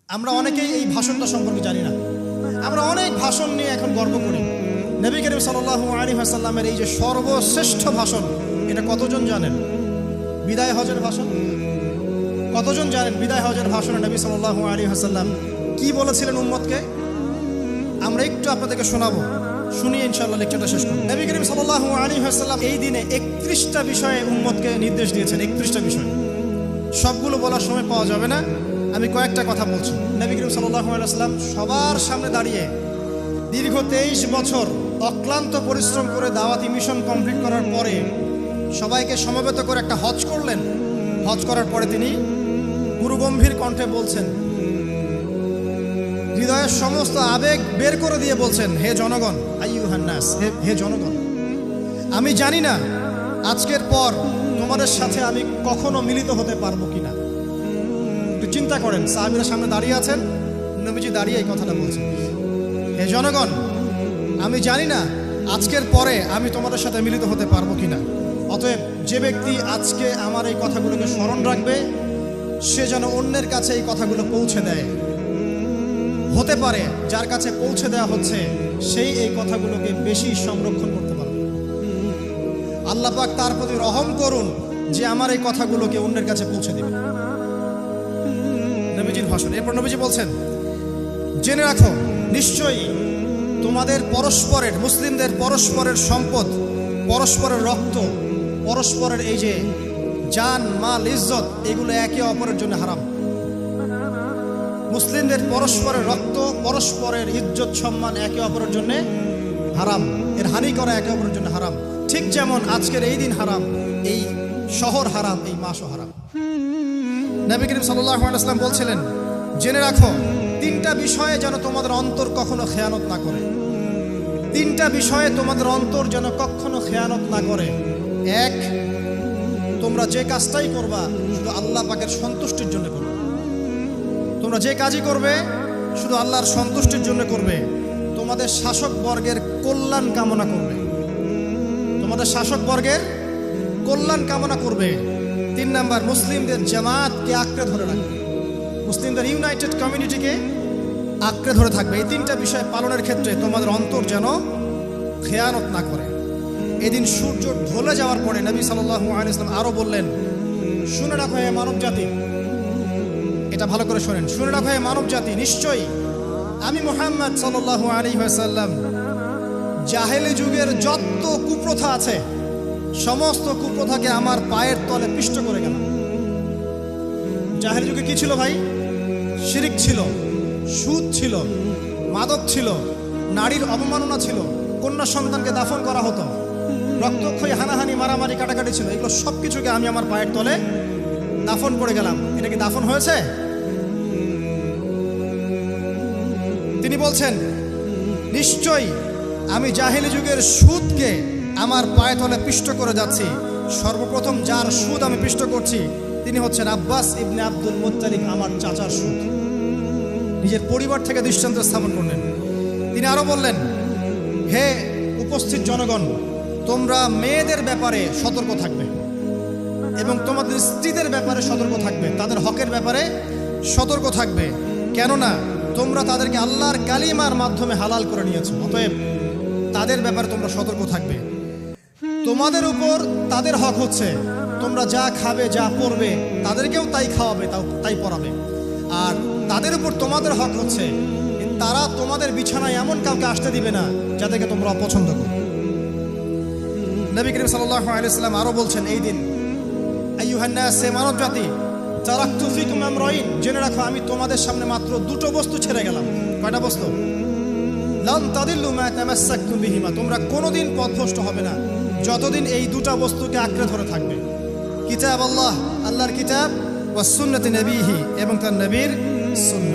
আমরা অনেকেই এই ভাষণটা সম্পর্কে জানি না। আমরা অনেক ভাষণ নিয়ে এখন গর্ব করি। নবী করিম সাল্লাল্লাহু আলাইহি ওয়াসাল্লামের এই যে সর্বশ্রেষ্ঠ ভাষণ, এটা কতজন জানেন? বিদায় হজের ভাষণ। কতজন জানেন বিদায় হজের ভাষণে নবী সাল্লাল্লাহু আলাইহি ওয়াসাল্লাম কি বলেছিলেন উম্মতকে? আমরা একটু আপনাদেরকে শোনাবো, শুনিয়ে ইনশাআল্লাহ লেকচারটা শেষ করব। নবী করিম সাল্লাল্লাহু আলাইহি ওয়াসাল্লাম এই দিনে 31টা বিষয়ে উম্মতকে নির্দেশ দিয়েছেন। 31টা বিষয়, সবগুলো বলার সময় পাওয়া যাবে না, আমি কয়েকটা কথা বলছি। নবী করিম সাল্লাল্লাহু আলাইহি ওয়াসাল্লাম সবার সামনে দাঁড়িয়ে দীর্ঘ 23 বছর অক্লান্ত পরিশ্রম করে দাওয়াতি মিশন কমপ্লিট করার পরে সবাইকে সমবেত করে একটা হজ করলেন। হজ করার পরে তিনি গুরুগম্ভীর কণ্ঠে বলছেন, হৃদয়ের সমস্ত আবেগ বের করে দিয়ে বলছেন, হে জনগণ, আইয়ুহান নাস, হে জনগণ, আমি জানি না আজকের পর তোমাদের সাথে আমি কখনো মিলিত হতে পারবো কিনা। একটু চিন্তা করেন, সাহাবীরা সামনে দাঁড়িয়ে আছেন, নবীজি দাঁড়িয়ে এই কথাটা বলছেন, হে জনগণ, আমি জানি না আজকের পরে আমি তোমাদের সাথে মিলিত হতে পারবো কিনা। অতএব যে ব্যক্তি আজকে আমার এই কথাগুলোকে স্মরণ রাখবে, সে যেন অন্যের কাছে এই কথাগুলো পৌঁছে দেয়। হতে পারে যার কাছে পৌঁছে দেওয়া হচ্ছে সেই এই কথাগুলোকে বেশি সংরক্ষণ করতে পারবে। আল্লাহ পাক তার প্রতি রহম করুন যে আমার এই কথাগুলোকে অন্যের কাছে পৌঁছে দেবে। নবীজির ভাষণ। এরপর নবীজি বলছেন, জেনে রাখো, নিশ্চয়ই তোমাদের পরস্পরের, মুসলিমদের পরস্পরের সম্পদ, পরস্পরের রক্ত, পরস্পরের এই যে জান, মাল, ইজ্জত, এগুলো একে অপরের জন্য হারাম। মুসলিমদের পরস্পরের রক্ত, পরস্পরের ইজ্জত, সম্মান একে অপরের জন্য হারাম। এর হানি করা একে অপরের জন্য হারাম। ঠিক যেমন আজকের এই দিন হারাম, এই শহর হারাম, এই মাসও হারাম। নবী করিম সাল্লাল্লাহু আলাইহি ওয়াসাল্লাম বলছিলেন, জেনে রাখো, 3টা বিষয়ে যেন তোমাদের অন্তর কখনো খেয়ানত না করে। 3টা বিষয়ে তোমাদের অন্তর যেন কখনো খেয়ানত না করে। 1, তোমরা যে কাজটাই করবা শুধু আল্লাহ পাকের সন্তুষ্টির জন্য করবে। তোমরা যে কাজই করবে শুধু আল্লাহর সন্তুষ্টির জন্য করবে। তোমাদের শাসক বর্গের কল্যাণ কামনা করবে। তোমাদের শাসক বর্গের কল্যাণ কামনা করবে। 3 নাম্বার, মুসলিমদের জামাতকে আঁকড়ে ধরে রাখবে। মুসলিমদের ইউনাইটেড কমিউনিটিকে আঁকড়ে ধরে থাকবে। এই 3টা বিষয় পালনের ক্ষেত্রে তোমাদের অন্তর যেন খেয়ানত না করে। এদিন সূর্য ঢলে যাওয়ার পরে নবী সাল্লাল্লাহু আলাইহি ওয়াসাল্লাম আরো বললেন, শুনে রাখো হে মানব জাতি, এটা ভালো করে শোনেন, শুনে রাখো হে মানব জাতি, নিশ্চয়ই আমি মুহাম্মদ সাল্লাল্লাহু আলাইহি ওয়াসাল্লাম জাহেলি যুগের যত কুপ্রথা আছে সমস্ত কুপ্রথাকে আমার পায়ের তলে পিষ্ট করে গেলাম। জাহেলি যুগে কি ছিল ভাই? শিরিক ছিল, সুদ ছিল, মাদক ছিল, নারীর অবমাননা ছিল, কন্যা সন্তানকে দাফন করা হতো, রক্তক্ষয়ী, হানাহানি, মারামারি, কাটাকাটি ছিল। এগুলো সব কিছুকে আমি আমার পায়ের তলে দাফন করে গেলাম। এটা কি দাফন হয়েছে? তিনি বলছেন, নিশ্চয়ই আমি জাহেলি যুগের সুদকে আমার পায়ের তলে পিষ্ট করে যাচ্ছি। সর্বপ্রথম যার সুদ আমি পিষ্ট করছি তিনি হচ্ছেন আব্বাস ইবনে আব্দুল মুত্তালিব, আমার চাচার সুদ। নিজের পরিবার থেকে দৃষ্টান্ত স্থাপন করলেন। তিনি আরো বললেন, হে উপস্থিত জনগণ, তোমরা মেয়েদের ব্যাপারে সতর্ক থাকবে এবং তোমাদের স্ত্রীদের ব্যাপারে সতর্ক থাকবে, তাদের হকের ব্যাপারে সতর্ক থাকবে, কেননা তোমরা তাদেরকে আল্লাহর কালিমার মাধ্যমে হালাল করে নিয়েছো। অতএব তাদের ব্যাপারে তোমরা সতর্ক থাকবে। তোমাদের উপর তাদের হক হচ্ছে তোমরা যা খাবে, যা পরবে, তাদেরকেও তাই খাওয়াবে, তাই পরাবে। আর তাদের উপর তোমাদের হক হচ্ছে তারা তোমাদের বিছানায় এমন কাউকে আসতে দিবে না যাদেরকে তোমরা অপছন্দ করো। নবী করিম সাল্লাল্লাহু আলাইহি ওয়াসাল্লাম আরো বলছেন, এই দিন, আইয়ুহান নাস, মানব জাতি, তারাকতু ফিকুম আমরাইন, জেনে রাখো আমি তোমাদের সামনে মাত্র 2টো বস্তু ছেড়ে গেলাম। কয়টা বস্তু? লান তাদিল্লু মা তামাসসাকতুম বিহিমা, তোমরা কোনোদিন পথভ্রষ্ট হবে না যতদিন এই 2টা বস্তুকে আঁকড়ে ধরে থাকবে। কিতাব আল্লাহ, আল্লাহর কিতাব, ওয়া সুন্নতি নবীহি, এবং তার নবীর সুন্নাহ।